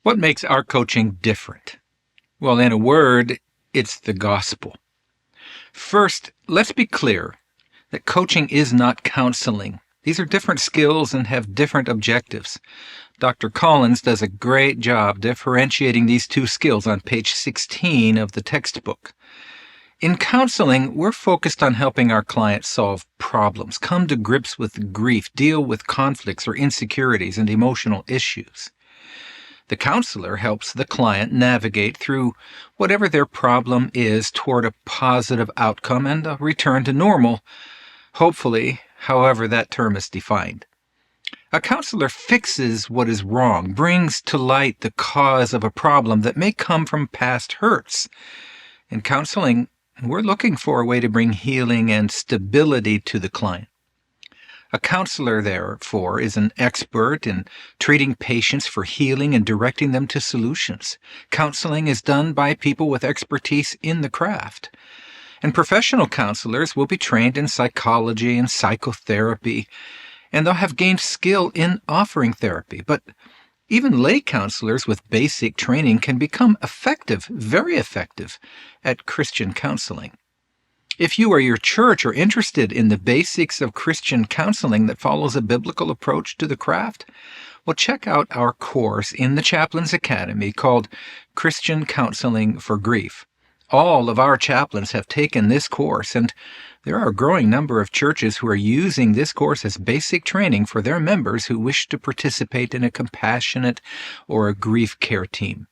What makes our coaching different? Well, in a word, it's the gospel. First, let's be clear that coaching is not counseling. These are different skills and have different objectives. Dr. Collins does a great job differentiating these two skills on page 16 of the textbook. In counseling, we're focused on helping our clients solve problems, come to grips with grief, deal with conflicts or insecurities and emotional issues. The counselor helps the client navigate through whatever their problem is toward a positive outcome and a return to normal, hopefully, however that term is defined. A counselor fixes what is wrong, brings to light the cause of a problem that may come from past hurts. In counseling, we're looking for a way to bring healing and stability to the client. A counselor, therefore, is an expert in treating patients for healing and directing them to solutions. Counseling is done by people with expertise in the craft. And professional counselors will be trained in psychology and psychotherapy, and they'll have gained skill in offering therapy. But even lay counselors with basic training can become effective, very effective, at Christian counseling. If you or your church are interested in the basics of Christian counseling that follows a biblical approach to the craft, well, check out our course in the Chaplains Academy called Christian Counseling for Grief. All of our chaplains have taken this course, and there are a growing number of churches who are using this course as basic training for their members who wish to participate in a compassionate or a grief care team.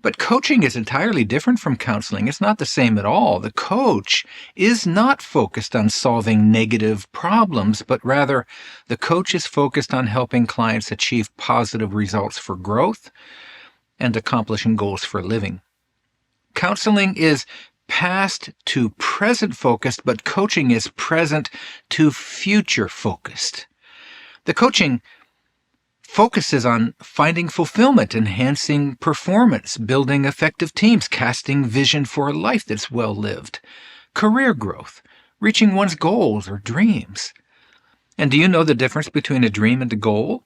But coaching is entirely different from counseling. It's not the same at all. The coach is not focused on solving negative problems, but rather the coach is focused on helping clients achieve positive results for growth and accomplishing goals for living. Counseling is past to present focused, but coaching is present to future focused. The coaching focuses on finding fulfillment, enhancing performance, building effective teams, casting vision for a life that's well lived, career growth, reaching one's goals or dreams. And do you know the difference between a dream and a goal?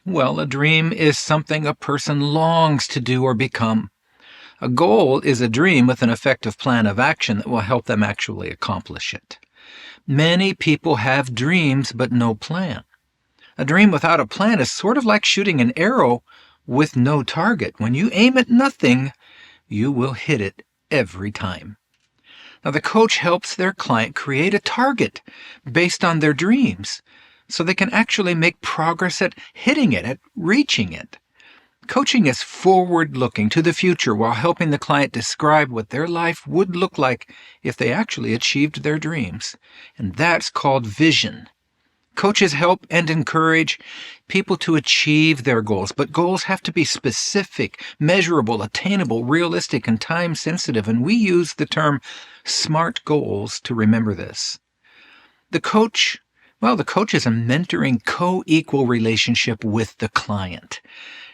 Well, a dream is something a person longs to do or become. A goal is a dream with an effective plan of action that will help them actually accomplish it. Many people have dreams but no plan. A dream without a plan is sort of like shooting an arrow with no target. When you aim at nothing, you will hit it every time. Now, the coach helps their client create a target based on their dreams so they can actually make progress at hitting it, at reaching it. Coaching is forward-looking to the future while helping the client describe what their life would look like if they actually achieved their dreams. And that's called vision. Coaches help and encourage people to achieve their goals, but goals have to be specific, measurable, attainable, realistic, and time-sensitive, and we use the term SMART goals to remember this. The coach is a mentoring co-equal relationship with the client.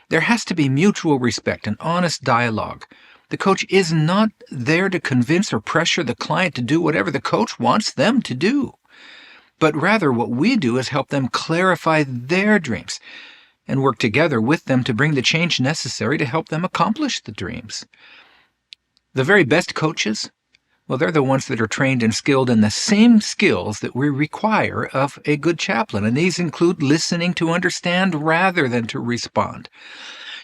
There has to be mutual respect and honest dialogue. The coach is not there to convince or pressure the client to do whatever the coach wants them to do. But rather what we do is help them clarify their dreams and work together with them to bring the change necessary to help them accomplish the dreams. The very best coaches, well, they're the ones that are trained and skilled in the same skills that we require of a good chaplain, and these include listening to understand rather than to respond.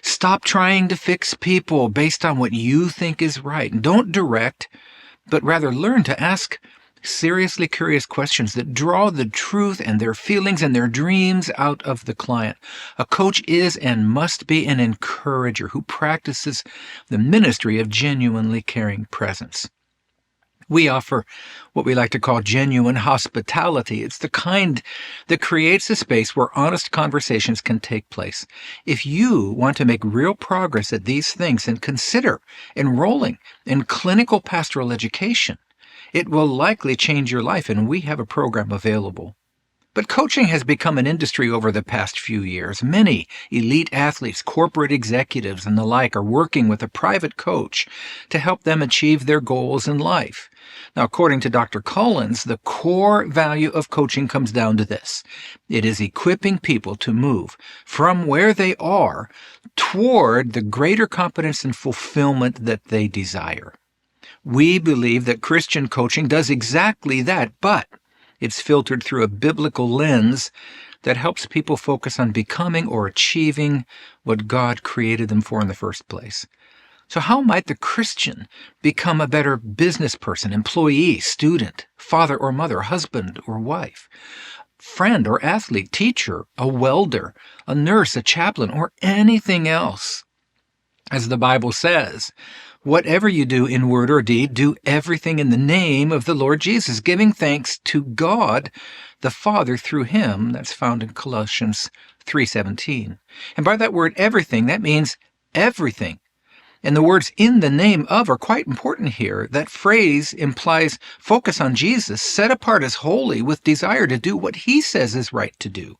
Stop trying to fix people based on what you think is right. Don't direct, but rather learn to ask seriously curious questions that draw the truth and their feelings and their dreams out of the client. A coach is and must be an encourager who practices the ministry of genuinely caring presence. We offer what we like to call genuine hospitality. It's the kind that creates a space where honest conversations can take place. If you want to make real progress at these things, and consider enrolling in clinical pastoral education, it will likely change your life, and we have a program available. But coaching has become an industry over the past few years. Many elite athletes, corporate executives, and the like are working with a private coach to help them achieve their goals in life. Now, according to Dr. Collins, the core value of coaching comes down to this. It is equipping people to move from where they are toward the greater competence and fulfillment that they desire. We believe that Christian coaching does exactly that, but it's filtered through a biblical lens that helps people focus on becoming or achieving what God created them for in the first place. So how might the Christian become a better business person, employee, student, father or mother, husband or wife, friend or athlete, teacher, a welder, a nurse, a chaplain, or anything else? As the Bible says, whatever you do in word or deed, do everything in the name of the Lord Jesus, giving thanks to God the Father through him. That's found in Colossians 3:17. And by that word everything, that means everything. And the words in the name of are quite important here. That phrase implies focus on Jesus, set apart as holy with desire to do what he says is right to do.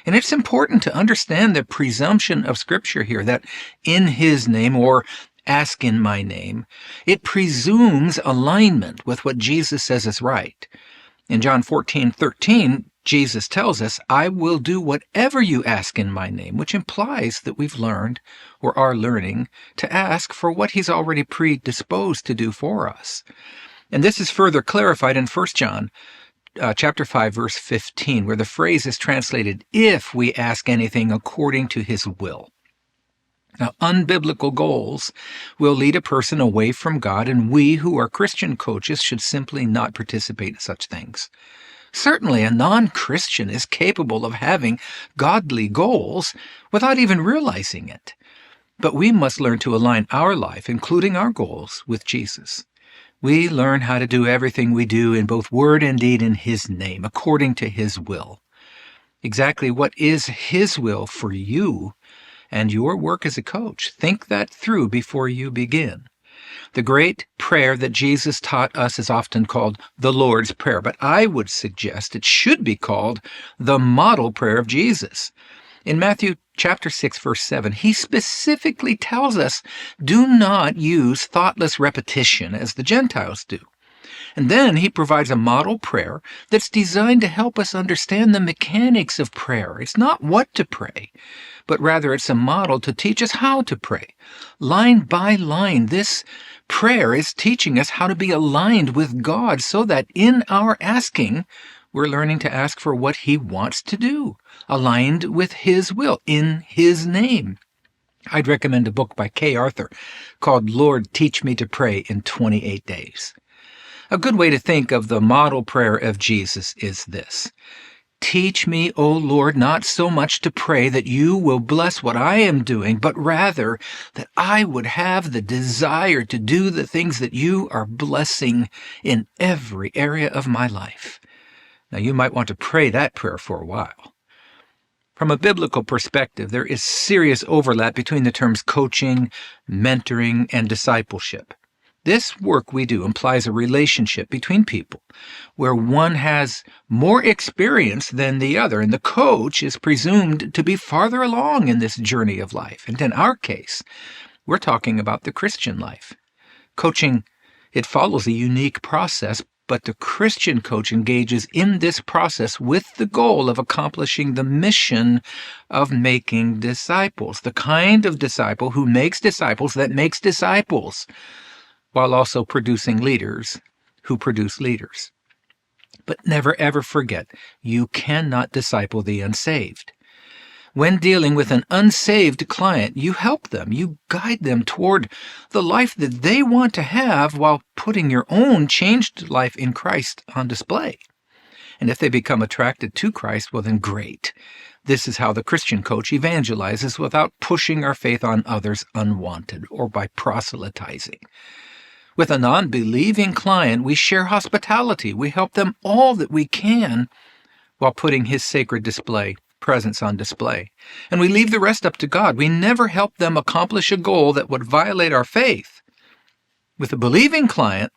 And it's important to understand the presumption of Scripture here, that in his name, or ask in my name, it presumes alignment with what Jesus says is right. In John 14:13, Jesus tells us, I will do whatever you ask in my name, which implies that we've learned or are learning to ask for what he's already predisposed to do for us. And this is further clarified in 1 John chapter 5, verse 15, where the phrase is translated, if we ask anything according to his will. Now, unbiblical goals will lead a person away from God, and we who are Christian coaches should simply not participate in such things. Certainly, a non-Christian is capable of having godly goals without even realizing it. But we must learn to align our life, including our goals, with Jesus. We learn how to do everything we do in both word and deed in his name, according to his will. Exactly what is his will for you and your work as a coach? Think that through before you begin. The great prayer that Jesus taught us is often called the Lord's Prayer, but I would suggest it should be called the model prayer of Jesus. In Matthew chapter 6, verse 7, he specifically tells us, do not use thoughtless repetition as the Gentiles do. And then he provides a model prayer that's designed to help us understand the mechanics of prayer. It's not what to pray, but rather it's a model to teach us how to pray. Line by line, this prayer is teaching us how to be aligned with God so that in our asking, we're learning to ask for what he wants to do, aligned with his will, in his name. I'd recommend a book by Kay Arthur called Lord, Teach Me to Pray in 28 Days. A good way to think of the model prayer of Jesus is this. Teach me, O Lord, not so much to pray that you will bless what I am doing, but rather that I would have the desire to do the things that you are blessing in every area of my life. Now, you might want to pray that prayer for a while. From a biblical perspective, there is serious overlap between the terms coaching, mentoring, and discipleship. This work we do implies a relationship between people where one has more experience than the other, and the coach is presumed to be farther along in this journey of life. And in our case, we're talking about the Christian life. Coaching, it follows a unique process, but the Christian coach engages in this process with the goal of accomplishing the mission of making disciples, the kind of disciple who makes disciples that makes disciples, while also producing leaders who produce leaders. But never ever forget, you cannot disciple the unsaved. When dealing with an unsaved client, you help them, you guide them toward the life that they want to have while putting your own changed life in Christ on display. And if they become attracted to Christ, well then great. This is how the Christian coach evangelizes without pushing our faith on others unwanted or by proselytizing. With a non-believing client, we share hospitality. We help them all that we can while putting his sacred presence on display. And we leave the rest up to God. We never help them accomplish a goal that would violate our faith. With a believing client,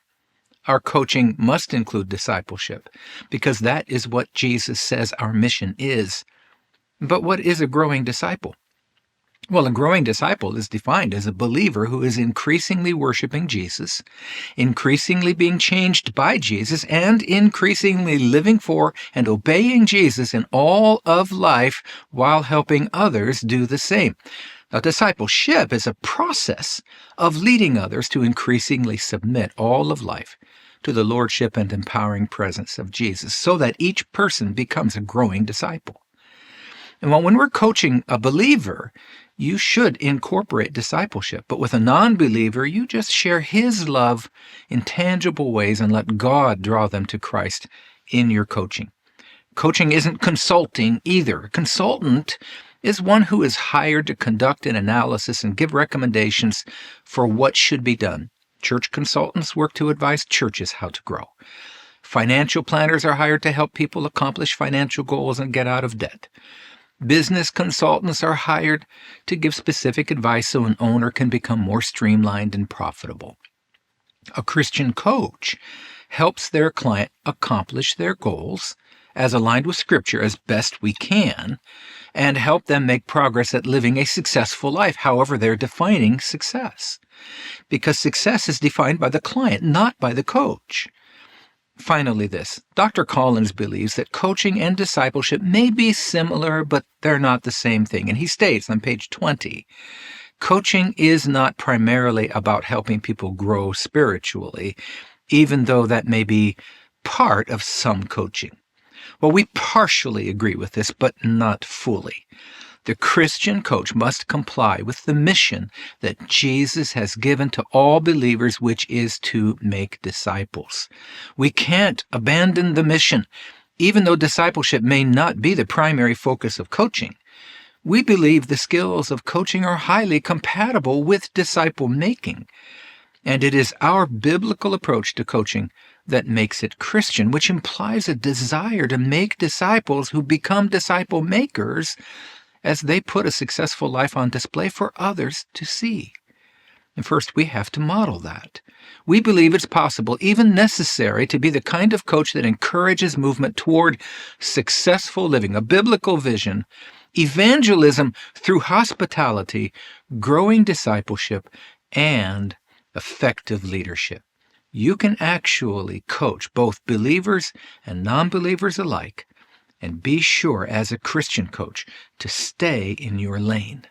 our coaching must include discipleship, because that is what Jesus says our mission is. But what is a growing disciple? Well, a growing disciple is defined as a believer who is increasingly worshiping Jesus, increasingly being changed by Jesus, and increasingly living for and obeying Jesus in all of life while helping others do the same. Now, discipleship is a process of leading others to increasingly submit all of life to the lordship and empowering presence of Jesus, so that each person becomes a growing disciple. And when we're coaching a believer, you should incorporate discipleship. But with a non-believer, you just share his love in tangible ways and let God draw them to Christ in your coaching. Coaching isn't consulting either. A consultant is one who is hired to conduct an analysis and give recommendations for what should be done. Church consultants work to advise churches how to grow. Financial planners are hired to help people accomplish financial goals and get out of debt. Business consultants are hired to give specific advice so an owner can become more streamlined and profitable. A Christian coach helps their client accomplish their goals as aligned with Scripture as best we can, and help them make progress at living a successful life, however they're defining success. Because success is defined by the client, not by the coach. Finally, this. Dr. Collins believes that coaching and discipleship may be similar, but they're not the same thing. And he states on page 20, coaching is not primarily about helping people grow spiritually, even though that may be part of some coaching. Well, we partially agree with this, but not fully. The Christian coach must comply with the mission that Jesus has given to all believers, which is to make disciples. We can't abandon the mission, even though discipleship may not be the primary focus of coaching. We believe the skills of coaching are highly compatible with disciple making, and it is our biblical approach to coaching that makes it Christian, which implies a desire to make disciples who become disciple makers as they put a successful life on display for others to see. And first, we have to model that. We believe it's possible, even necessary, to be the kind of coach that encourages movement toward successful living, a biblical vision, evangelism through hospitality, growing discipleship, and effective leadership. You can actually coach both believers and non-believers alike, and be sure as a Christian coach to stay in your lane.